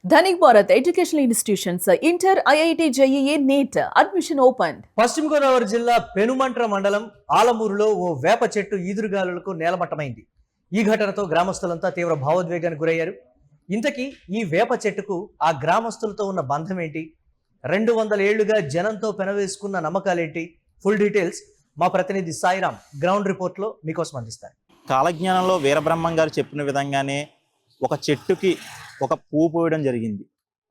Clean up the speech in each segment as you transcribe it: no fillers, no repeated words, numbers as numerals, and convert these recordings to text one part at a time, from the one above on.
Dhanik Bharat Educational Institutions, Inter, IIT, JEE, NEET, admission opened. పశ్చిమ గోదావరి జిల్లా పెనుమంట్ర మండలం ఆలమూరులో ఓ వేప చెట్టు ఈదురుగాలులకు నేలమట్టమైంది. ఈ ఘటనతో గ్రామస్తులంతా తీవ్ర భావోద్వేగానికి గురయ్యారు. ఇంతకీ ఈ వేప చెట్టుకు ఆ గ్రామస్తులతో ఉన్న బంధం ఏంటి? 200 ఏళ్లుగా జనంతో పెనవేసుకున్న నమ్మకాలేంటి? ఫుల్ డీటెయిల్స్ మా ప్రతినిధి సాయిరామ్ గ్రౌండ్ రిపోర్ట్లో మీకోసం అందిస్తారు. కాలజ్ఞానంలో వీరబ్రహ్మం గారు చెప్పిన విధంగానే ఒక చెట్టుకి ఒక పువ్వు పోయడం జరిగింది.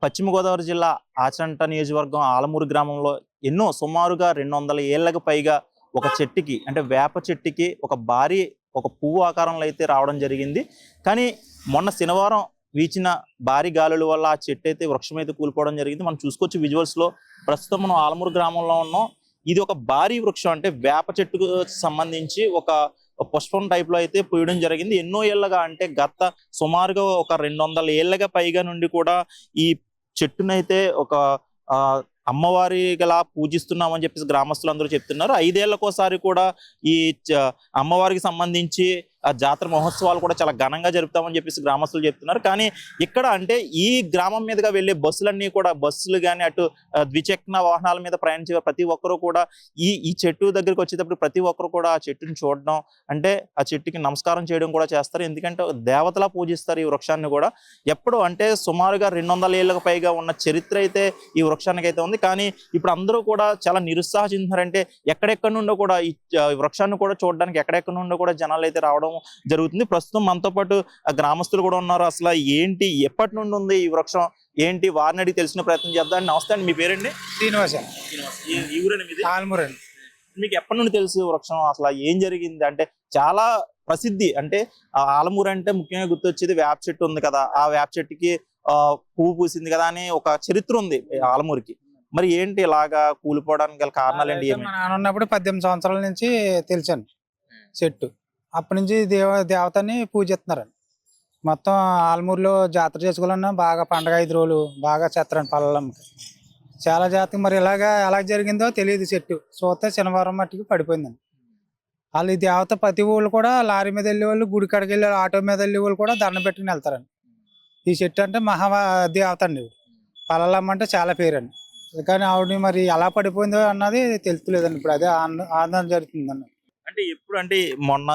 పశ్చిమ గోదావరి జిల్లా ఆచంట నియోజకవర్గం ఆలమూరు గ్రామంలో సుమారుగా 200 ఏళ్లకు పైగా ఒక చెట్టుకి, అంటే వేప చెట్టుకి ఒక పువ్వు ఆకారంలో అయితే రావడం జరిగింది. కానీ మొన్న శనివారం వీచిన భారీ గాలుల వల్ల ఆ చెట్టు అయితే వృక్షం అయితే కూలిపోవడం జరిగింది. మనం చూసుకోవచ్చు విజువల్స్లో. ప్రస్తుతం మనం ఆలమూరు గ్రామంలో ఉన్నాం. ఇది ఒక భారీ వృక్షం, అంటే వేప చెట్టుకు సంబంధించి ఒక పుష్పం టైప్ లో అయితే పూయడం జరిగింది. ఎన్నో ఏళ్ళగా, అంటే గత సుమారుగా ఒక 200 ఏళ్ళగా పైగా నుండి కూడా ఈ చెట్టునైతే ఒక అమ్మవారి గలా పూజిస్తున్నామని చెప్పేసి గ్రామస్తులు అందరూ చెప్తున్నారు. 5 ఏళ్లకోసారి కూడా ఈ అమ్మవారికి సంబంధించి ఆ జాతర మహోత్సవాలు కూడా చాలా ఘనంగా జరుపుతామని చెప్పేసి గ్రామస్తులు చెప్తున్నారు. కానీ ఇక్కడ అంటే ఈ గ్రామం మీదుగా వెళ్ళే బస్సులన్నీ కూడా, బస్సులు కానీ అటు ద్విచక్ర వాహనాల మీద ప్రయాణించే ప్రతి ఒక్కరూ కూడా ఈ చెట్టు దగ్గరికి వచ్చేటప్పుడు ప్రతి ఒక్కరు కూడా ఆ చెట్టుని చూడడం, అంటే ఆ చెట్టుకి నమస్కారం చేయడం కూడా చేస్తారు. ఎందుకంటే దేవతలా పూజిస్తారు ఈ వృక్షాన్ని కూడా. ఎప్పుడు అంటే సుమారుగా 200 ఏళ్ళకు పైగా ఉన్న చరిత్ర అయితే ఈ వృక్షానికి అయితే ఉంది. కానీ ఇప్పుడు అందరూ కూడా చాలా నిరుత్సాహ చెందుతున్నారంటే ఎక్కడెక్కడి నుండో కూడా ఈ వృక్షాన్ని కూడా చూడడానికి ఎక్కడెక్కడి నుండో కూడా జనాలు అయితే రావడం జరుగుతుంది. ప్రస్తుతం మనతో పాటు గ్రామస్తులు కూడా ఉన్నారు. అసలు ఏంటి, ఎప్పటి నుండి ఉంది ఈ వృక్షం ఏంటి, వారిని అడిగి తెలిసిన ప్రయత్నం చేద్దాం. నమస్తే అండి, మీ పేరండి? శ్రీనివాస. ఆలమూరు. మీకు ఎప్పటి నుండి తెలుసు వృక్షం, అసలు ఏం జరిగింది? అంటే చాలా ప్రసిద్ధి, అంటే ఆలమూరు అంటే ముఖ్యంగా గుర్తొచ్చేది వేప చెట్టు ఉంది కదా, ఆ వేప చెట్టుకి పువ్వు పూసింది కదా అని ఒక చరిత్ర ఉంది ఆలమూరుకి. మరి ఏంటి ఇలాగా కూలిపోవడానికి గల కారణాలు ఏంటి? మా నాన్న ఉన్నప్పుడు 18 సంవత్సరాల నుంచి తెలిసాను చెట్టు. అప్పటి నుంచి దేవతని పూజిస్తున్నారు. మొత్తం ఆలమూరులో జాతర చేసుకోవాలన్నా బాగా పండగ 5 రోజులు బాగా చేస్తారండి పల్లెమ్మకి. చాలా జాతర. మరి ఎలా జరిగిందో తెలియదు. చెట్టు చూస్తే శనివారం మట్టికి పడిపోయిందండి. వాళ్ళు ఈ దేవత ప్రతి ఊళ్ళు కూడా లారీ మీద వెళ్ళే వాళ్ళు, గుడి కాడికి వెళ్ళే ఆటో మీద వెళ్ళే వాళ్ళు కూడా దండం పెట్టుకుని వెళ్తారండి. ఈ చెట్టు అంటే మహా దేవత అండి. పల్లెమ్మ అంటే చాలా పేరండి. కానీ ఆవిడ మరి ఎలా పడిపోయిందో అన్నది తెలుస్తలేదండి. ఇప్పుడు అదే ఆనందం జరుగుతుందండి. అంటే ఎప్పుడు, అంటే మొన్న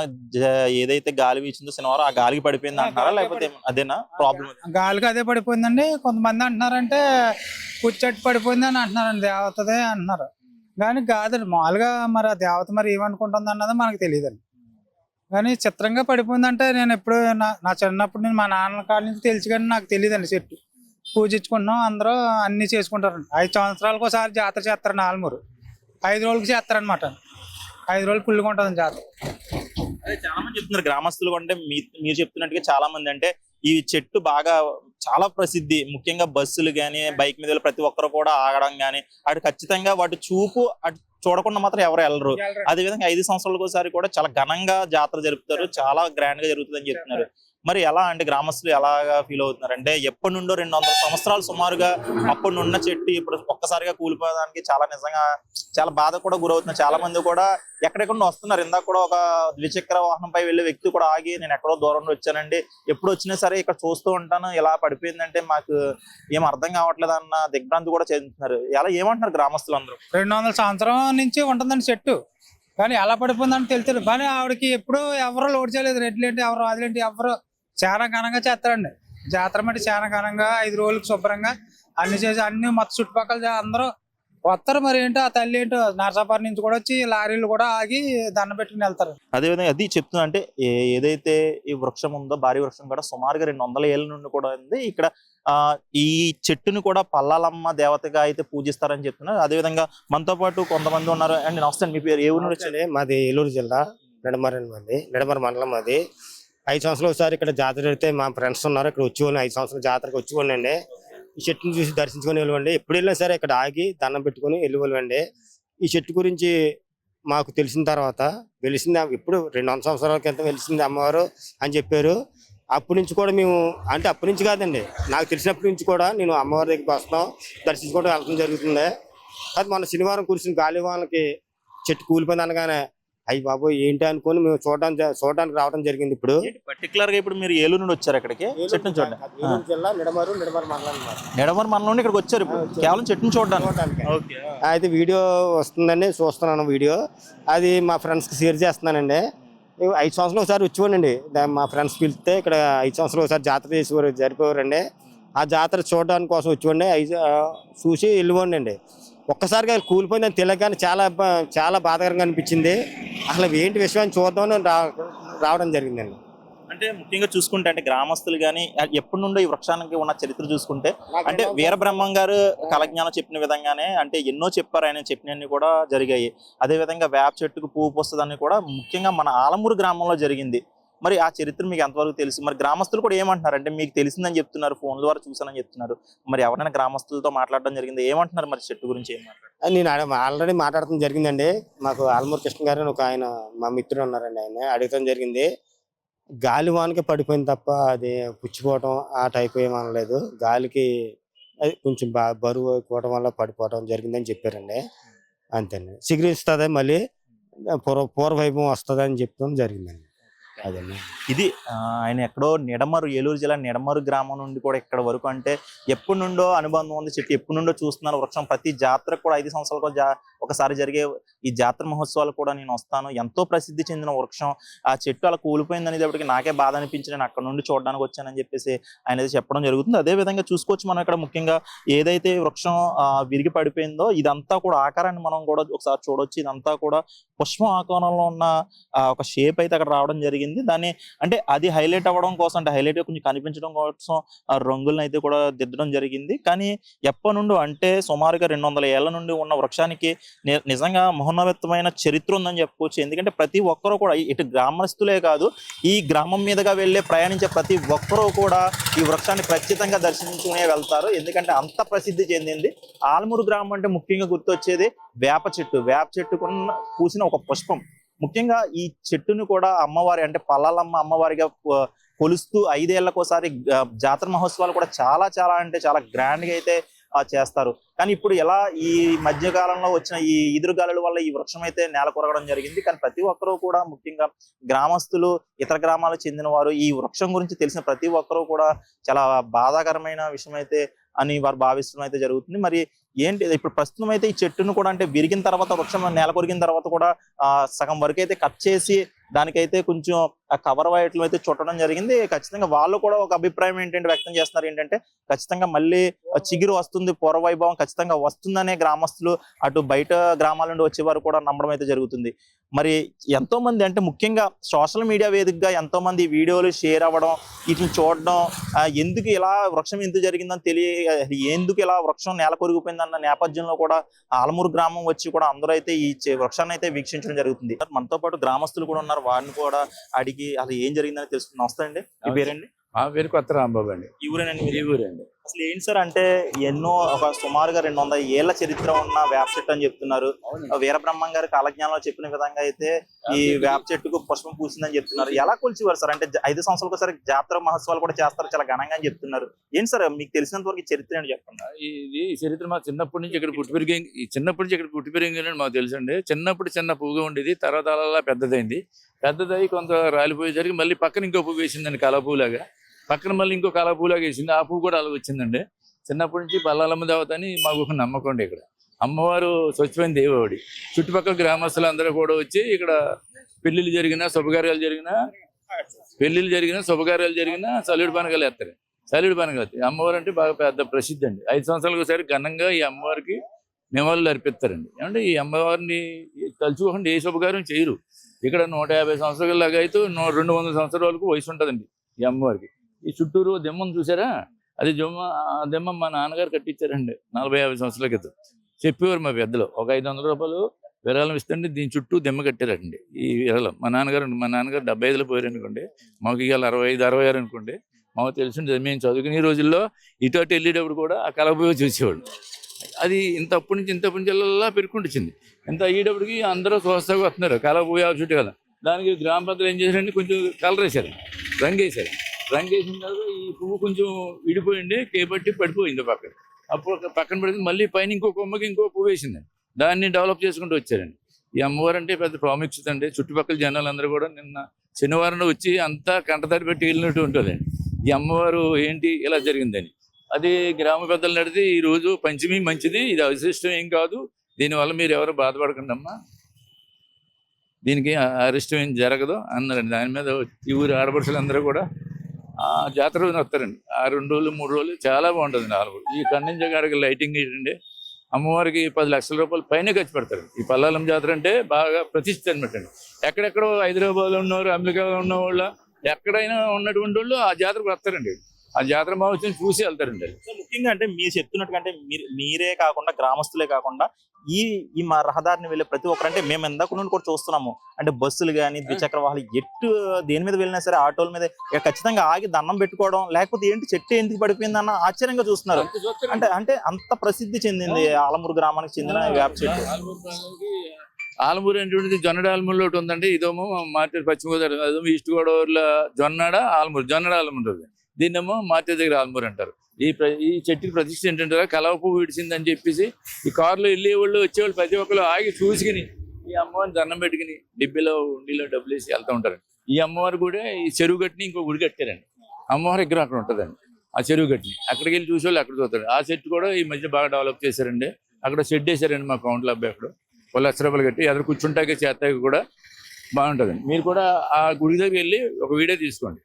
ఏదైతే గాలి వీచిందో శనివారం, ఆ గాలికి పడిపోయింది అంటున్నారా, లేకపోతే అదేనా ప్రాబ్లం? గాలికి అదే పడిపోయిందండి. కొంతమంది అంటున్నారంటే పుచ్చట్టు పడిపోయింది అని అంటున్నారండి, దేవతదే అంటున్నారు. కానీ కాదండి, మామూలుగా మరి ఆ దేవత మరి ఏమనుకుంటుంది అన్నది మనకు తెలియదండి. కానీ చిత్రంగా పడిపోయిందంటే నేను ఎప్పుడు నా చిన్నప్పుడు నేను మా నాన్న కాడి నుంచి తెలిసి, కానీ నాకు తెలియదండి. చెట్టు పూజించుకుంటున్నాం, అందరూ అన్ని చేసుకుంటారండి. 5 సంవత్సరాలకు ఒకసారి జాతర చేస్తారండి ఆలమూరు. 5 రోజులకి చేస్తారనమాట. 5 రోజులు ఫుల్గా ఉంటుంది జాతర. అదే చాలా మంది చెప్తున్నారు గ్రామస్తులు. అంటే మీరు చెప్తున్నట్టుగా చాలా మంది, అంటే ఈ చెట్టు బాగా చాలా ప్రసిద్ధి. ముఖ్యంగా బస్సులు కానీ బైక్ మీద ప్రతి ఒక్కరు కూడా ఆగడం కానీ, అటు ఖచ్చితంగా వాటి చూపు అటు చూడకుండా మాత్రం ఎవరు వెళ్ళరు. అదేవిధంగా 5 సంవత్సరాలకు ఒకసారి కూడా చాలా ఘనంగా జాతర జరుపుతారు, చాలా గ్రాండ్ గా జరుగుతుంది అని చెప్తున్నారు. మరి ఎలా, అంటే గ్రామస్తులు ఎలాగా ఫీల్ అవుతున్నారు? అంటే ఎప్పటి నుండో 200 సంవత్సరాలు సుమారుగా అప్పుడు ఉన్న చెట్టు ఇప్పుడు ఒక్కసారిగా కూలిపోవడానికి నిజంగా చాలా బాధ కూడా గురవుతున్నారు. చాలా మంది కూడా ఎక్కడెక్కడ వస్తున్నారు. ఇందాక కూడా ఒక ద్విచక్ర వాహనంపై వెళ్ళే వ్యక్తి కూడా ఆగి, నేను ఎక్కడో దూరం నుండి వచ్చానండి, ఎప్పుడు వచ్చినా సరే ఇక్కడ చూస్తూ ఉంటాను, ఇలా పడిపోయిందంటే మాకు ఏం అర్థం కావట్లేదు అన్న దిగ్భ్రాంతి కూడా చెందుతున్నారు. ఎలా ఏమంటున్నారు గ్రామస్తులు అందరూ? 200 సంవత్సరం నుంచి ఉంటుందండి చెట్టు. కానీ ఎలా పడిపోయిందని తెలుసు. కానీ ఆవిడకి ఎప్పుడు ఎవరో లోడ్ చేయలేదు. రెడ్లేంటి ఎవరు అదిలేంటి ఎవరు చాలా ఘనంగా చేస్తారండి. జాతర మట్టి చాలా ఘనంగా 5 రోజులకు శుభ్రంగా అన్ని చేసి అన్ని మొత్తం చుట్టుపక్కల అందరూ వస్తారు. మరి ఏంటో ఆ తల్లి ఏంటో నరసాపురం నుంచి కూడా వచ్చి లారీలు కూడా ఆగి దండం పెట్టుకుని వెళ్తారు. అదేవిధంగా అది చెప్తున్నా, అంటే ఏదైతే ఈ వృక్షం ఉందో, భారీ వృక్షం కూడా సుమారుగా 200 ఏళ్ళ నుండి కూడా ఉంది. ఇక్కడ ఈ చెట్టును కూడా పల్లాలమ్మ దేవతగా అయితే పూజిస్తారని చెప్తున్నారు. అదేవిధంగా మనతో పాటు కొంతమంది ఉన్నారు. అండ్ నమస్తే, మీ పేరు? ఏ ఊరు వచ్చండి? మాది ఏలూరు జిల్లా నిడమర మండలం. మాది 5 సంవత్సరాలు ఒకసారి ఇక్కడ జాతర జరిగితే మా ఫ్రెండ్స్ ఉన్నారు, ఇక్కడ వచ్చేవాళ్ళు. 5 సంవత్సరాల జాతరకు వచ్చేవాళ్ళండి. ఈ చెట్టుని చూసి దర్శించుకొని వెళ్ళివ్వండి. ఎప్పుడు వెళ్ళినా సరే ఇక్కడ ఆగి దండం పెట్టుకుని వెళ్ళివ్వండి. ఈ చెట్టు గురించి మాకు తెలిసిన తర్వాత వెలిసింది, ఇప్పుడు 200 సంవత్సరాల క్రితం వెలిసింది అమ్మవారు అని చెప్పారు. అప్పటి నుంచి కూడా మేము, అంటే అప్పటి నుంచి కాదండి, నాకు తెలిసినప్పటి నుంచి కూడా నేను అమ్మవారి దగ్గరికి వస్తాం, దర్శించుకోవడం వెళ్ళడం జరుగుతుంది. అది మొన్న శనివారం కురిసిన గాలి వాళ్ళకి చెట్టు కూలిపోయింది అనగానే అయ్యి బాబు ఏంటి అనుకుని మేము చూడడానికి రావడం జరిగింది. ఇప్పుడు పర్టికులర్ గా ఇప్పుడు మీరు ఏలూరు నుండి వచ్చారు ఇక్కడికి చెట్టును చూడండి. ఏలూరు జిల్లా నిడమరు మండలం అన్నమాట. నిడమర్ మండలం నుండి ఇక్కడికి వచ్చారు ఇప్పుడు కేవలం చెట్టును చూడడానికి. ఓకే. అయితే వీడియో వస్తుందండి, చూస్తున్నాను వీడియో. అది మా ఫ్రెండ్స్కి షేర్ చేస్తున్నానండి. 5 సంవత్సరాలు ఒకసారి వచ్చేవాడండి. మా ఫ్రెండ్స్ పిలిస్తే ఇక్కడ 5 సంవత్సరాలు ఒకసారి జాతర చేసేవారు, జరిపేవారండి. ఆ జాతర చూడడానికి కోసం వచ్చేవాడిని. చూసి వెళ్ళిపోండి అండి. ఒక్కసారిగా కూలిపోయిందని తెలియగానే చాలా బాధాకరంగా అనిపించింది. అసలు ఏంటి విషయం అని చూద్దామని రావడం జరిగిందండి. అంటే ముఖ్యంగా చూసుకుంటే అంటే గ్రామస్తులు కానీ ఎప్పటి నుండో ఈ వృక్షానికి ఉన్న చరిత్ర చూసుకుంటే అంటే వీరబ్రహ్మం గారు కలజ్ఞానం చెప్పిన విధంగానే అంటే ఎన్నో చెప్పారు, ఆయన చెప్పినవన్నీ కూడా జరిగాయి. అదేవిధంగా వేప చెట్టుకు పువ్వు పోస్తుందని కూడా ముఖ్యంగా మన ఆలమూరు గ్రామంలో జరిగింది. మరి ఆ చరిత్ర మీకు ఎంతవరకు తెలుసు? మరి గ్రామస్తులు కూడా ఏమంటున్నారు అంటే మీకు తెలిసిందని చెప్తున్నారు, ఫోన్ ద్వారా చూసానని చెప్తున్నారు. మరి ఎవరైనా గ్రామస్తులతో మాట్లాడడం జరిగింది, ఏమంటున్నారు మరి చెట్టు గురించి ఏం మాట్లాడారు? నేను ఆల్రెడీ మాట్లాడటం జరిగిందండి. మాకు ఆలమూరు కృష్ణ గారు ఒక ఆయన మా మిత్రుడు ఉన్నారండి, ఆయన అడగటం జరిగింది. గాలి వానకి పడిపోయింది తప్ప అది పుచ్చిపోవటం ఆ టైప్ ఏమనలేదు. గాలికి అది కొంచెం బరువు అయిపోవటం వల్ల పడిపోవటం జరిగిందని చెప్పారండి. అంతేనండి. చిగురిస్తుంది, మళ్ళీ పూర్వవైభవం వస్తుంది అని చెప్పడం జరిగిందండి. అదండి ఇది ఆయన ఎక్కడో నిడమరు, ఏలూరు జిల్లా నిడమరు గ్రామం నుండి కూడా ఇక్కడ వరకు అంటే ఎప్పటి నుండో అనుబంధం ఉంది చెట్టు, ఎప్పటి నుండో చూస్తున్నాను వృక్షం. ప్రతి జాతరకు కూడా 5 సంవత్సరాలకు ఒకసారి జరిగే ఈ జాతర మహోత్సవాలు కూడా నేను వస్తాను. ఎంతో ప్రసిద్ధి చెందిన వృక్షం. ఆ చెట్టు అలా కూలిపోయింది అనేటప్పటికి నాకే బాధ అనిపించి నేను అక్కడ నుండి చూడడానికి వచ్చానని చెప్పేసి ఆయన అయితే చెప్పడం జరుగుతుంది. అదే విధంగా చూసుకోవచ్చు మనం ఇక్కడ ముఖ్యంగా ఏదైతే వృక్షం విరిగి పడిపోయిందో ఇదంతా కూడా ఆకారాన్ని మనం కూడా ఒకసారి చూడొచ్చు. ఇదంతా కూడా పుష్పం ఆకారంలో ఉన్న ఒక షేప్ అయితే అక్కడ రావడం జరిగింది. దాన్ని అంటే అది హైలైట్ అవ్వడం కోసం, అంటే హైలైట్ గా కొంచెం కనిపించడం కోసం ఆ రంగులను అయితే కూడా దిద్దడం జరిగింది. కానీ ఎప్పటి నుండి అంటే సుమారుగా 200 ఏళ్ల నుండి ఉన్న వృక్షానికి నిజంగా మహోన్నతమైన చరిత్ర ఉందని చెప్పుకోవచ్చు. ఎందుకంటే ప్రతి ఒక్కరూ కూడా ఇటు గ్రామస్తులే కాదు, ఈ గ్రామం మీదుగా ప్రయాణించే ప్రతి ఒక్కరూ కూడా ఈ వృక్షాన్ని ఖచ్చితంగా దర్శించుకునే వెళ్తారు. ఎందుకంటే అంత ప్రసిద్ధి చెందింది. ఆలమూరు గ్రామం అంటే ముఖ్యంగా గుర్తొచ్చేది వేప చెట్టు. వేప చెట్టుకున్న పూసిన ఒక పుష్పం. ముఖ్యంగా ఈ చెట్టుని కూడా అమ్మవారి అంటే పల్లాలమ్మ అమ్మవారిగా కొలుస్తూ 5 ఏళ్లకోసారి జాతర మహోత్సవాలు కూడా చాలా అంటే చాలా గ్రాండ్ గా అయితే చేస్తారు. కానీ ఇప్పుడు ఎలా ఈ మధ్య కాలంలో వచ్చిన ఈ ఈదురుగాలుల వల్ల ఈ వృక్షం అయితే నేల కొరగడం జరిగింది. కానీ ప్రతి ఒక్కరూ కూడా ముఖ్యంగా గ్రామస్తులు, ఇతర గ్రామాలకు చెందిన వారు ఈ వృక్షం గురించి తెలిసిన ప్రతి ఒక్కరూ కూడా చాలా బాధాకరమైన విషయం అయితే అని వారు భావించడం అయితే జరుగుతుంది. మరి ఏంటి ఇప్పుడు ప్రస్తుతం అయితే ఈ చెట్టును కూడా అంటే విరిగిన తర్వాత వృక్షం నేల కొరిగిన తర్వాత కూడా సగం వరకు అయితే కట్ చేసి దానికైతే కొంచెం కవర్ వైట్లు అయితే చుట్టడం జరిగింది. ఖచ్చితంగా వాళ్ళు కూడా ఒక అభిప్రాయం ఏంటంటే వ్యక్తం చేస్తున్నారు, ఏంటంటే ఖచ్చితంగా మళ్ళీ చిగురు వస్తుంది, పూర్వవైభవం ఖచ్చితంగా వస్తుందనే గ్రామస్తులు అటు బయట గ్రామాల నుండి వచ్చేవారు కూడా నమ్మడం అయితే జరుగుతుంది. మరి ఎంతో మంది అంటే ముఖ్యంగా సోషల్ మీడియా వేదికగా ఎంతో మంది వీడియోలు షేర్ అవ్వడం, వీటిని చూడడం, ఎందుకు ఇలా వృక్షం ఎందుకు జరిగిందని ఎందుకు ఇలా వృక్షం నేల కొరిగిపోయిందన్న నేపథ్యంలో కూడా ఆలమూరు గ్రామం వచ్చి కూడా అందరూ అయితే ఈ వృక్షాన్ని అయితే వీక్షించడం జరుగుతుంది. మనతో పాటు గ్రామస్తులు కూడా ఉన్నారు, వారిని కూడా అడిగి అసలు ఏం జరిగిందని తెలుసుకున్నాం. వస్తాయండి. మీ పేరండి? మా పేరు కొత్త రాంబాబు అండి. ఈ ఊరేనండి? ఈ ఊరండి. అసలు ఏంటి సార్ అంటే ఎన్నో ఒక సుమారుగా 200 ఏళ్ల చరిత్ర ఉన్న వేప చెట్టు అని చెప్తున్నారు. వీరబ్రహ్మం గారి కాలజ్ఞానంలో చెప్పిన విధంగా అయితే ఈ వేప చెట్టుకు పుష్పం పూసిందని చెప్తున్నారు. ఎలా కొలిచేవారు సార్? అంటే 5 సంవత్సరాలకు ఒకసారి జాతర మహోత్సవాలు కూడా చేస్తారు, చాలా ఘనంగా అని చెప్తున్నారు. ఏంటి సార్ మీకు తెలిసినంత వరకు చరిత్ర ఏంటి చెప్పండి. ఇది చరిత్ర మా చిన్నప్పటి నుంచి ఇక్కడ పుట్టి పెరిగిందని మాకు తెలుసు అండి. చిన్నప్పుడు చిన్న పువ్వుగా ఉండేది, తర్వాత అలా పెద్దదై కొంత రాలిపోయేసరికి మళ్ళీ పక్కన ఇంకో పువ్వు వేసిందండి, కళ పువ్వులాగా. పక్కన మళ్ళీ ఇంకో కళ పువ్వులాగా వేసింది, ఆ పువ్వు కూడా అలా వచ్చిందండి. చిన్నప్పటి నుంచి పల్లాలమ్మ దేవత అని మాకు ఒక నమ్మకం అండి. ఇక్కడ అమ్మవారు స్వచ్ఛమైన దేవాడి. చుట్టుపక్కల గ్రామస్తులు అందరూ కూడా వచ్చి ఇక్కడ పెళ్లిళ్ళు జరిగినా శుభకార్యాలు జరిగినా సల్లుడి పనకాలు వేస్తారు. అమ్మవారు అంటే బాగా పెద్ద ప్రసిద్ధి అండి. 5 సంవత్సరాలకు ఒకసారి ఘనంగా ఈ అమ్మవారికి నివాళులు అర్పిస్తారండి. ఏమంటే ఈ అమ్మవారిని తలుచుకోకుండా ఏ శుభకార్యం చేయరు. ఇక్కడ 150 సంవత్సరాల లాగా అయితే 200 సంవత్సరాల వరకు వయసు ఉంటుందండి ఈ అమ్మవారికి. ఈ చుట్టూరు దెమ్మను చూసారా, అది దెమ్మ మా నాన్నగారు కట్టించారండి 40-50 సంవత్సరాల క్రితం. చెప్పేవారు మా పెద్దలు, ఒక 500 రూపాయలు విరాళం ఇస్తుంటే దీని చుట్టూ దెమ్మ కట్టారండి ఈ విరాళం. మా నాన్నగారు 75లో పోయారు అనుకోండి, మాకు ఇవాళ 65-66 అనుకోండి. మాకు తెలిసి మేము చదువుకునే రోజుల్లో ఇటు వెళ్ళేటప్పుడు కూడా ఆ కలప చూసేవాడు. అది ఇంతప్పటి నుంచి అలా పెరుగుకుంటూ వచ్చింది. ఇంత అయ్యేటప్పటికి అందరూ స్వస్థగా వస్తున్నారు, కలప చుట్టూ కదా. దానికి గ్రామ పెద్దలు ఏం చేశారంటే కొంచెం కలర్ వేశారు, రంగు వేసిన తర్వాత ఈ పువ్వు కొంచెం విడిపోయింది, కేబట్టి పడిపోయింది పక్కన. అప్పుడు పక్కన పడింది, మళ్ళీ పైన ఇంకో కొమ్మకి ఇంకో పువ్వు వేసిందండి. దాన్ని డెవలప్ చేసుకుంటూ వచ్చారండి. ఈ అమ్మవారు అంటే పెద్ద ప్రాముఖ్యత అండి. చుట్టుపక్కల జనాలందరూ కూడా నిన్న శనివారం వచ్చి అంతా కంటతడి పెట్టి వెళ్ళినట్టు ఉంటుందండి. ఈ అమ్మవారు ఏంటి ఇలా జరిగిందని. అది గ్రామ పెద్దలు నడితే ఈ రోజు పంచమి మంచిది, ఇది అవిశిష్టం ఏం కాదు, దీనివల్ల మీరు ఎవరు బాధపడకండి అమ్మా, దీనికి అరిష్టం ఏం జరగదు అన్నారండి. దాని మీద ఈ ఊరి ఆడపడుచులందరూ కూడా జాతర వస్తారండి. ఆ 2 రోజులు 3 రోజులు చాలా బాగుంటుంది. 4 ఈ కన్నించ గారికి లైటింగ్ ఏంటండి, అమ్మవారికి 10 లక్షల రూపాయలు పైన ఖర్చు పెడతారు. ఈ పల్లాలం జాతర అంటే బాగా ప్రతిష్ఠ అనమాట అండి. ఎక్కడెక్కడో హైదరాబాద్లో ఉన్నవారు, అమెరికాలో ఉన్న వాళ్ళు, ఎక్కడైనా ఉన్నటువంటి వాళ్ళు ఆ జాతరకు వస్తారండి. ఆ జాతర మహోత్సవం చూసి వెళ్తారండి. సో ముఖ్యంగా అంటే మీరు చెప్తున్నట్టుగా అంటే మీరే కాకుండా గ్రామస్తులే కాకుండా ఈ ఈ మా రహదారిని వెళ్ళే ప్రతి ఒక్కరు, అంటే మేము ఇందాక నుండి కూడా చూస్తున్నాము, అంటే బస్సులు కానీ ద్విచక్ర వాహనాలు దేని మీద వెళ్ళినా సరే ఆటోల మీద ఇక ఖచ్చితంగా ఆగి దండం పెట్టుకోవడం, లేకపోతే ఏంటి చెట్టు ఎందుకు పడిపోయిందన్న ఆశ్చర్యంగా చూస్తున్నారు. అంటే అంటే అంత ప్రసిద్ధి చెందింది ఆలమూరు గ్రామానికి చెందిన వేప చెట్టు. ఆలమూరు అనేటువంటిది జొన్నడ ఆలమూరులో ఒకటి ఉందండి. ఇదేమో మార్కెట్ పశ్చిమ గోదావరి, అదేమో ఈస్ట్ గోదావరిలో జొన్నడ ఆలమూరు, జొన్నడ ఆలమూరు. దీన్నేమో మార్కెట్ దగ్గర ఆలమూరు అంటారు. ఈ చెట్టుకి ప్రతిష్ఠ ఏంటంటే కలవ పువ్వు విడిచిందని చెప్పేసి ఈ కారులో వెళ్ళేవాళ్ళు వచ్చేవాళ్ళు ప్రతి ఒక్కరు ఆగి చూసుకుని ఈ అమ్మవారిని దండం పెట్టుకుని డిబ్బిలో ఉండిలో డబ్బులు వేసి వెళ్తూ ఉంటారు. ఈ అమ్మవారు కూడా ఈ చెరువు గట్టిని ఇంకో గుడి కట్టారండి. అమ్మవారి దగ్గర అక్కడ ఉంటుందండి ఆ చెరువు గట్టిని. అక్కడికి వెళ్ళి చూసేవాళ్ళు అక్కడ చూస్తారు. ఆ చెట్టు కూడా ఈ మధ్య బాగా డెవలప్ చేశారండి. అక్కడ షెడ్ వేసారండి మా కౌంట్లో అబ్బాయి. అక్కడ 1 లక్ష రూపాయలు కట్టి ఎదురు కూర్చుంటాకే చేస్తాకి కూడా బాగుంటుందండి. మీరు కూడా ఆ గుడి దగ్గర వెళ్ళి ఒక వీడియో తీసుకోండి.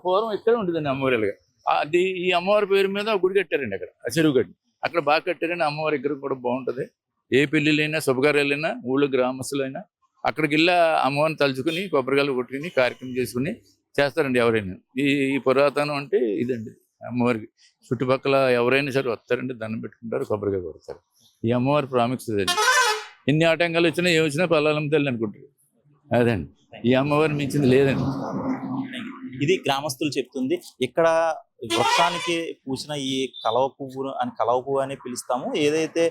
పూర్వం ఇక్కడే ఉంటుందండి అమ్మవారిగా. అది ఈ అమ్మవారి పేరు మీద గుడి కట్టారండి అక్కడ, ఆ చెరువు గడ్డి అక్కడ బాగా కట్టారండి. అమ్మవారి దగ్గర కూడా బాగుంటుంది. ఏ పెళ్ళిళ్ళైనా శుభకార్యాలైనా ఊళ్ళో గ్రామస్తులైనా అక్కడికి వెళ్ళి అమ్మవారిని తలుచుకుని కొబ్బరికాయలు కొట్టుకుని కార్యక్రమం చేసుకుని చేస్తారండి ఎవరైనా. ఈ పురాతనం అంటే ఇదండి. అమ్మవారికి చుట్టుపక్కల ఎవరైనా సరే వస్తారండి, దండం పెట్టుకుంటారు, కొబ్బరికాయ కొడతారు. ఈ అమ్మవారి ప్రాముఖ్యత అండి. ఎన్ని ఆటంకాలు వచ్చినా ఏమి వచ్చినా పల్లాలం తల్లి అనుకుంటారు. అదండి, ఈ అమ్మవారిని మించింది లేదండి. ఇది గ్రామస్తులు చెప్తుంది. ఇక్కడ వృక్షానికి పూసిన ఈ కలవ పువ్వు అని పిలుస్తాము. ఏదైతే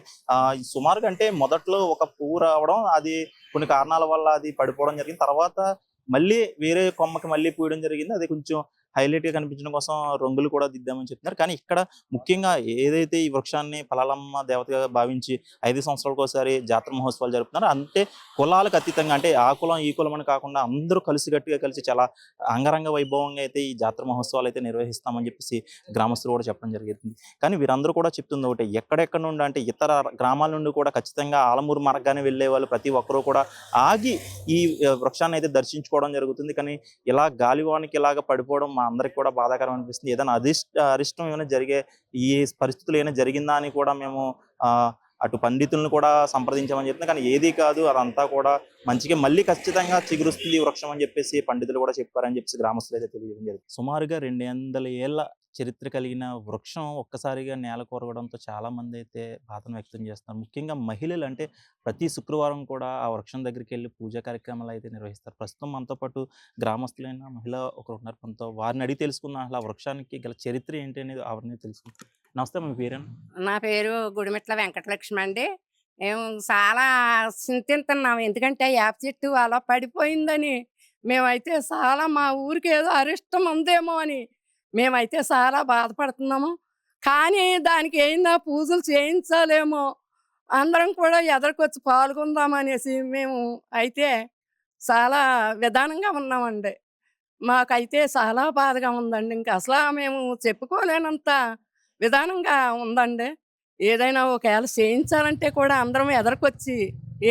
సుమారుగా అంటే మొదట్లో ఒక పువ్వు రావడం, అది కొన్ని కారణాల వల్ల అది పడిపోవడం జరిగింది. తర్వాత మళ్ళీ వేరే కొమ్మకి మళ్ళీ పూయడం జరిగింది. అది కొంచెం హైలైట్ గా కనిపించడం కోసం రంగులు కూడా దిద్దామని చెప్తున్నారు. కానీ ఇక్కడ ముఖ్యంగా ఏదైతే ఈ వృక్షాన్ని పలాలమ్మ దేవతగా భావించి 5 సంవత్సరాలకు ఒకసారి జాతర మహోత్సవాలు జరుపుతున్నారు. అంటే కులాలకు అతీతంగా, అంటే ఆ కులం ఈ కులం అని కాకుండా అందరూ కలిసిగట్టుగా కలిసి చాలా అంగరంగ వైభవంగా అయితే ఈ జాతర మహోత్సవాలు అయితే నిర్వహిస్తామని చెప్పేసి గ్రామస్తులు కూడా చెప్పడం జరిగింది. కానీ వీరందరూ కూడా చెప్తుంది ఒకటి, ఎక్కడెక్కడ నుండి అంటే ఇతర గ్రామాల నుండి కూడా ఖచ్చితంగా ఆలమూరు మార్గాన్ని వెళ్ళే వాళ్ళు ప్రతి ఒక్కరూ కూడా ఆగి ఈ వృక్షాన్ని అయితే దర్శించుకోవడం జరుగుతుంది. కానీ ఇలా గాలివానికి ఇలాగ పడిపోవడం మా అందరికి కూడా బాధాకరం అనిపిస్తుంది. ఏదైనా అరిష్టం ఏమైనా జరిగే ఈ పరిస్థితులు ఏమైనా జరిగిందా అని కూడా మేము అటు పండితులను కూడా సంప్రదించామని చెప్తున్నాం. కానీ ఏది కాదు, అదంతా కూడా మంచిగా మళ్ళీ ఖచ్చితంగా చిగురుస్తుంది వృక్షం అని చెప్పేసి పండితులు కూడా చెప్పారని చెప్పేసి గ్రామస్తులు అయితే తెలియజేయడం జరిగింది. సుమారుగా 200 ఏళ్ల చరిత్ర కలిగిన వృక్షం ఒక్కసారిగా నేల కొరగడంతో చాలా మంది అయితే బాధను వ్యక్తం చేస్తున్నారు. ముఖ్యంగా మహిళలు అంటే ప్రతి శుక్రవారం కూడా ఆ వృక్షం దగ్గరికి వెళ్ళి పూజా కార్యక్రమాలు అయితే నిర్వహిస్తారు. ప్రస్తుతం మనతో పాటు గ్రామస్తులైన మహిళ ఒకరు ఉన్నారు. మనతో వారిని అడిగి తెలుసుకున్న అసలు ఆ వృక్షానికి గల చరిత్ర ఏంటి అనేది అవన్నీ తెలుసుకుంటాం. నమస్తే, మీ పేరేనా? నా పేరు గుడిమెట్ల వెంకటలక్ష్మి అండి. మేము చాలా చింతిస్తున్నాం, ఎందుకంటే వేప చెట్టు అలా పడిపోయిందని. మేమైతే చాలా మా ఊరికి ఏదో అరిష్టం ఉందేమో అని మేమైతే చాలా బాధపడుతున్నాము. కానీ దానికి ఏందా పూజలు చేయించాలేమో, అందరం కూడా ఎదరికొచ్చి పాల్గొందామనేసి మేము అయితే చాలా విధానంగా ఉన్నామండి. మాకైతే చాలా బాధగా ఉందండి. ఇంకా అసలు మేము చెప్పుకోలేనంత విధానంగా ఉందండి. ఏదైనా ఒకవేళ చేయించాలంటే కూడా అందరం ఎదరికొచ్చి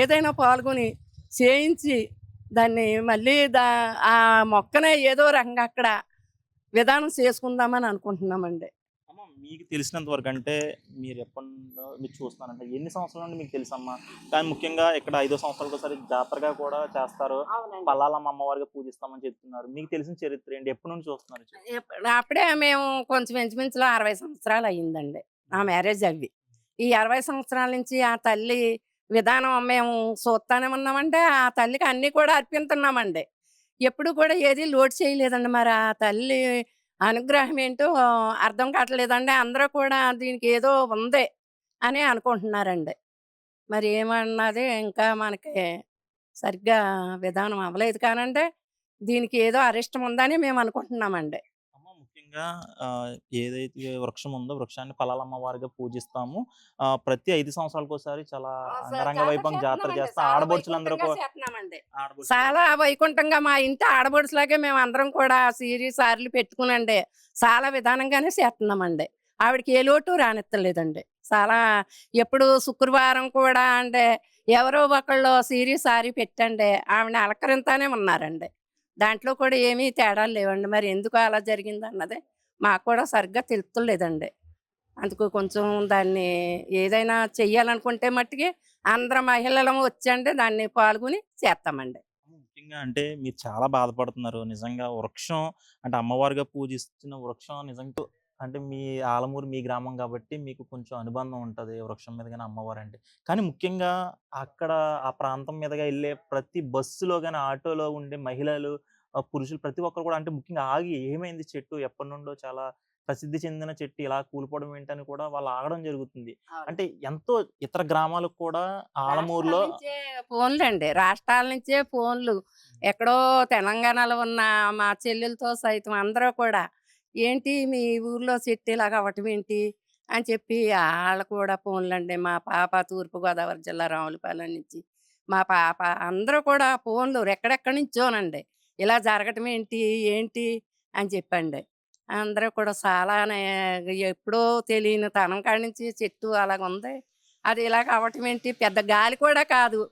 ఏదైనా పాల్గొని చేయించి దాన్ని మళ్ళీ ఆ మొక్కనే ఏదో రకంగా అక్కడ విధానం చేసుకుందామని అనుకుంటున్నామండి. అమ్మ, మీకు తెలిసినంత వరకు అంటే మీరు ఎప్పటి మీరు చూస్తున్నారంటే ఎన్ని సంవత్సరాల నుండి మీకు తెలుసమ్మా? కానీ ముఖ్యంగా ఇక్కడ 5 సంవత్సరాలకు ఒకసారి జాతరగా కూడా చేస్తారు, పల్లాలమ్మ అమ్మవారిగా పూజిస్తామని చెప్తున్నారు. మీకు తెలిసిన చరిత్ర ఏంటి? ఎప్పటి నుంచి చూస్తున్నారు? అప్పుడే మేము కొంచెం ఇంచుమించులో 60 సంవత్సరాలు అయ్యిందండి నా మ్యారేజ్ అవి. ఈ 60 సంవత్సరాల నుంచి ఆ తల్లి విధానం మేము చూస్తానే ఉన్నామంటే ఆ తల్లికి అన్నీ కూడా అర్పిస్తున్నామండి. ఎప్పుడు కూడా ఏది లోటు చేయలేదండి. మరి ఆ తల్లి అనుగ్రహం ఏంటో అర్థం కావట్లేదండి. అందరూ కూడా దీనికి ఏదో ఉంది అని అనుకుంటున్నారండి. మరి ఏమన్నది ఇంకా మనకి సరిగ్గా విధానం అవ్వలేదు కానండి, దీనికి ఏదో అరిష్టం ఉందని మేము అనుకుంటున్నామండి. అమ్మ, ముఖ్యంగా ముఖ్యంగా ఏదైతే వృక్షం ఉందో వృక్షాన్ని ఫలాలమ్మ వారిగా పూజిస్తాము. ప్రతి 5 సంవత్సరాలకోసారి చాలా అంగరంగ వైభవం జాతర చేస్తాం. ఆడపడుచులందరూ ఆడపడుచులు చాలా వైకుంఠంగా మా ఇంటి ఆడబడుచులాగే మేము అందరం కూడా సీరీ సార్లు పెట్టుకునండి చాలా విధానంగానే చేస్తున్నామండి. ఆవిడకి ఏ లోటు రానిత్తలేదండి. చాలా ఎప్పుడు శుక్రవారం కూడా అంటే ఎవరో ఒకళ్ళు సీరీ సారీ పెట్టండి ఆవిడని అలంకరిస్తానే ఉన్నారండి. దాంట్లో కూడా ఏమీ తేడాలు లేవండి. మరి ఎందుకు అలా జరిగింది అన్నది మాకు కూడా సరిగ్గా తెలుస్తలేదండి. అందుకు కొంచెం దాన్ని ఏదైనా చెయ్యాలనుకుంటే మట్టుకి అందరం మహిళలం వచ్చండి దాన్ని పాల్గొని చేస్తామండి. ముఖ్యంగా అంటే మీరు చాలా బాధపడుతున్నారు. నిజంగా వృక్షం అంటే అమ్మవారిగా పూజిస్తున్న వృక్షం నిజంగా అంటే మీ ఆలమూరు మీ గ్రామం కాబట్టి మీకు కొంచెం అనుబంధం ఉంటది. వృక్షం మీద గాని అమ్మవారంటే. కానీ ముఖ్యంగా అక్కడ ఆ ప్రాంతం మీదుగా ఎళ్ళే ప్రతి బస్సులో గాని, ఆటోలో ఉండే మహిళలు, పురుషులు ప్రతి ఒక్కరు కూడా అంటే ముఖ్యంగా ఆగి ఏమైంది చెట్టు ఎప్పటినుండో చాలా ప్రసిద్ధి చెందిన చెట్టు ఇలా కూలిపోవడం ఏంటని కూడా వాళ్ళు ఆగడం జరుగుతుంది. అంటే ఎంతో ఇతర గ్రామాలకు కూడా ఆలమూరులో ఫోన్లండి రాష్ట్రాల నుంచే ఫోన్లు ఎక్కడో తెలంగాణలో ఉన్న మా చెల్లెలతో సైతం అందరూ కూడా ఏంటి మీ ఊర్లో చెట్టు ఇలాగ అవ్వటం ఏంటి అని చెప్పి వాళ్ళు కూడా ఫోన్లండి. మా పాప తూర్పుగోదావరి జిల్లా రావులపాలెం నుంచి మా పాప అందరూ కూడా ఫోన్లు ఎక్కడెక్కడి నుంచోనండి ఇలా జరగటం ఏంటి ఏంటి అని చెప్పండి. అందరూ కూడా చాలానే ఎప్పుడో తెలియని తనం కాడి నుంచి చెట్టు అలాగ ఉంది. అది ఇలాగ అవ్వటం ఏంటి పెద్ద గాలి కూడా కాదు.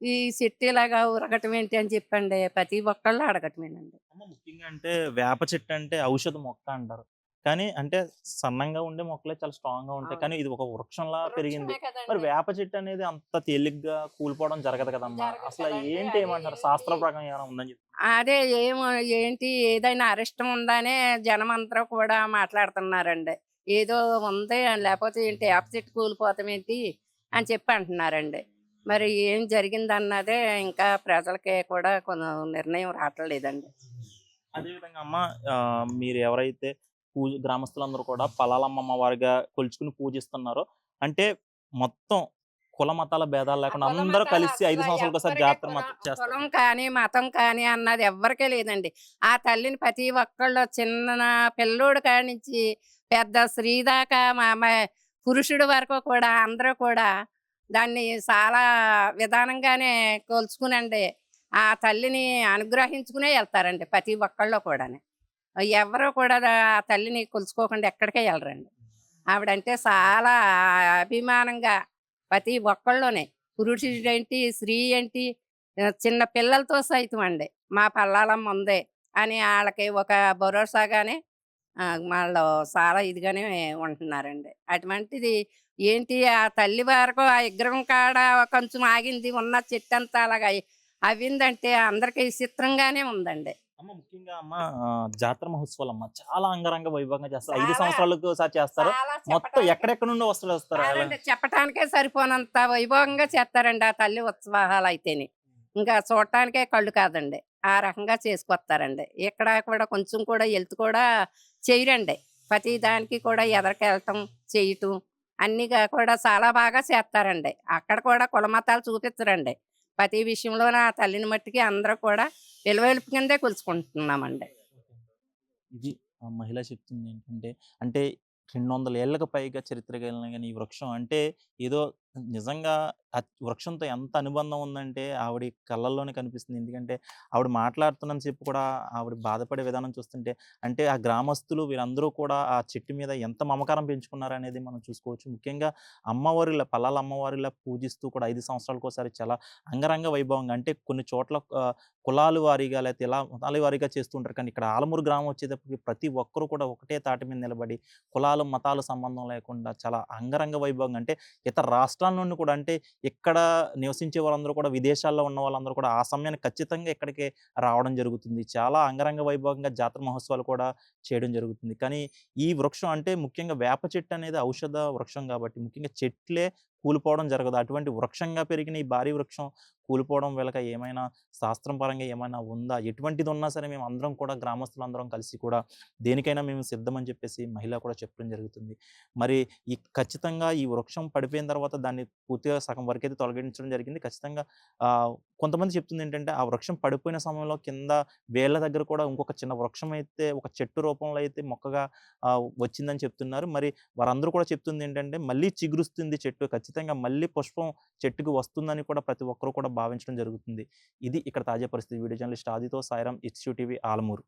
ఈ చెట్టు ఇలాగా ఉరగటం ఏంటి అని చెప్పండి ప్రతి ఒక్కళ్ళు అడగటమేనండి. ముఖ్యంగా అంటే వేప చెట్టు అంటే ఔషధ మొక్క అంటారు. కానీ అంటే సన్నంగా ఉండే మొక్కలే చాలా స్ట్రాంగ్‌గా ఉంటాయి. కానీ ఇది ఒక వృక్షంలా పెరిగింది. వృక్షమే మరి కదండి. వేప చెట్టు అనేది అంత తేలిగ్గా కూలిపోవడం జరగదు కదమ్మా! జరగదు అసలు కదండి. ఏంటి అది ఏమంటారు? ఏంటి శాస్త్ర ప్రకారం ఏమైనా ఉందని చెప్పి అదే ఏంటి ఏదైనా అరిష్టం ఉందనే జనం అందరూ కూడా మాట్లాడుతున్నారండి. ఏదో ఉంది లేకపోతే ఏంటి వేప చెట్టు కూలిపోవటం ఏంటి అని చెప్పి అంటున్నారండి. మరి ఏం జరిగిందన్నదే ఇంకా ప్రజలకి కూడా కొంచెం నిర్ణయం రావట్లేదండి. అదేవిధంగా అమ్మ మీరు ఎవరైతే గ్రామస్తులందరూ కూడా పలాలమ్మమ్మ వారిగా కొలుచుకుని పూజిస్తున్నారో అంటే మొత్తం కుల మతాల భేదాలు లేకుండా కుల అందరూ మతాలు కలిసి 5 అసలు సంవత్సరాలకోసారి ఎవ్వరికి జాతర కులం చేస్తారు. కులం కానీ మతం కానీ అన్నది ఎవ్వరికీ లేదండి. ఆ తల్లిని ప్రతి ఒక్కళ్ళు చిన్న పిల్లోడు కాడి నుంచి పెద్ద స్త్రీ దాకా పురుషుడు వరకు కూడా అందరూ కూడా దాన్ని చాలా విధానంగానే కొలుచుకునండి ఆ తల్లిని అనుగ్రహించుకునే వెళ్తారండి ప్రతి ఒక్కళ్ళు కూడాని. ఎవరు కూడా ఆ తల్లిని కొలుచుకోకుండా ఎక్కడికే వెళ్ళరండి. ఆవిడంటే చాలా అభిమానంగా ప్రతి ఒక్కళ్ళోనే పురుషుడేంటి స్త్రీ ఏంటి చిన్న పిల్లలతో సైతం అండి మా పల్లాలమ్మ ఉంది అని వాళ్ళకి ఒక భరోసాగానే వాళ్ళు చాలా ఇదిగానే ఉంటున్నారండి. అటువంటిది ఏంటి ఆ తల్లి వరకు ఆ విగ్రహం కాడ కొంచెం ఆగింది ఉన్న చెట్టంతా అలాగా అవిందంటే అందరికీ విచిత్రంగానే ఉందండి. అమ్మ ముఖ్యంగా అమ్మ జాతర మహోత్సవాలు అమ్మ చాలా అంగరంగ వైభవంగా చేస్తారు. 5 చాలా సంవత్సరాలకు ఒకసారి చేస్తారు. చాలా మొత్తం చెప్పటానికి ఎక్కడెక్కడ నుండి వస్తారు ఎలా? కాదండి చెప్పటానికే సరిపోనంత వైభవంగా చేస్తారండి ఆ తల్లి ఉత్సవాలు అయితేని. ఇంకా చూడటానికే కళ్ళు కాదండి. ఆ రకంగా చేసుకొస్తారండి. ఇక్కడ కూడా కొంచెం కూడా హెల్త్ కూడా చెయ్యరండి. ప్రతి దానికి కూడా ఎదరికెళ్ళటం, చేయటం అన్నీ కూడా చాలా బాగా చేస్తారండి. అక్కడ కూడా కుల మతాలు చూపించరండి. ప్రతి విషయంలోన ఆ తల్లిని మట్టికి అందరూ కూడా విలువెలుపు కిందే కొలుచుకుంటున్నామండి. ఇది ఆ మహిళ చెప్తుంది ఏంటంటే, అంటే 200 ఏళ్ళకి పైగా చరిత్ర కలిగిన గాని ఈ వృక్షం అంటే ఏదో నిజంగా ఆ వృక్షంతో ఎంత అనుబంధం ఉందంటే ఆవిడ కళ్ళల్లోనే కనిపిస్తుంది. ఎందుకంటే ఆవిడ మాట్లాడుతున్నంత సేపు కూడా ఆవిడ బాధపడే విధానం చూస్తుంటే అంటే ఆ గ్రామస్తులు వీరందరూ కూడా ఆ చెట్టు మీద ఎంత మమకారం పెంచుకున్నారనేది మనం చూసుకోవచ్చు. ముఖ్యంగా అమ్మవారిలా పల్లాల అమ్మవారిలా పూజిస్తూ కూడా 5 సంవత్సరాలకోసారి చాలా అంగరంగ వైభవంగా అంటే కొన్ని చోట్ల కులాల వారీగా లేకపోతే ఇలా మతాల వారీగా చేస్తూ ఉంటారు. కానీ ఇక్కడ ఆలమూరు గ్రామం వచ్చేటప్పటికి ప్రతి ఒక్కరు కూడా ఒకటే తాటి మీద నిలబడి కులాలు, మతాలు సంబంధం లేకుండా చాలా అంగరంగ వైభవంగా అంటే ఇతర రాష్ట్రాల నుండి కూడా అంటే ఇక్కడ నివసించే వాళ్ళందరూ కూడా విదేశాల్లో ఉన్న వాళ్ళందరూ కూడా ఆ సమయానికి ఖచ్చితంగా ఇక్కడికే రావడం జరుగుతుంది. చాలా అంగరంగ వైభవంగా జాతర మహోత్సవాలు కూడా చేయడం జరుగుతుంది. కానీ ఈ వృక్షం అంటే ముఖ్యంగా వేప చెట్టు అనేది ఔషధ వృక్షం కాబట్టి ముఖ్యంగా చెట్లే కూలిపోవడం జరగదు. అటువంటి వృక్షంగా పెరిగిన ఈ భారీ వృక్షం కూలిపోవడం వెనక ఏమైనా శాస్త్రం పరంగా ఏమైనా ఉందా? ఎటువంటిది ఉన్నా సరే మేము అందరం కూడా గ్రామస్తులందరం కలిసి కూడా దేనికైనా మేము సిద్ధమని చెప్పేసి మహిళ కూడా చెప్పడం జరుగుతుంది. మరి ఖచ్చితంగా ఈ వృక్షం పడిపోయిన తర్వాత దాన్ని పూర్తిగా సగం వరకైతే తొలగించడం జరిగింది. ఖచ్చితంగా కొంతమంది చెప్తుంది ఏంటంటే, ఆ వృక్షం పడిపోయిన సమయంలో కింద వేళ్ళ దగ్గర కూడా ఇంకొక చిన్న వృక్షం అయితే ఒక చెట్టు రూపంలో అయితే మొక్కగా వచ్చిందని చెప్తున్నారు. మరి వారందరూ కూడా చెప్తుంది ఏంటంటే, మళ్ళీ చిగురుస్తుంది చెట్టు. ఖచ్చితంగా మళ్ళీ పుష్పం చెట్టుకి వస్తుందని కూడా ప్రతి ఒక్కరు కూడా భావించడం జరుగుతుంది. ఇది ఇక్కడ తాజా పరిస్థితి. వీడియో జర్నలిస్ట్ ఆదితో సాయిరాం, HQ టీవీ ఆలమూరు.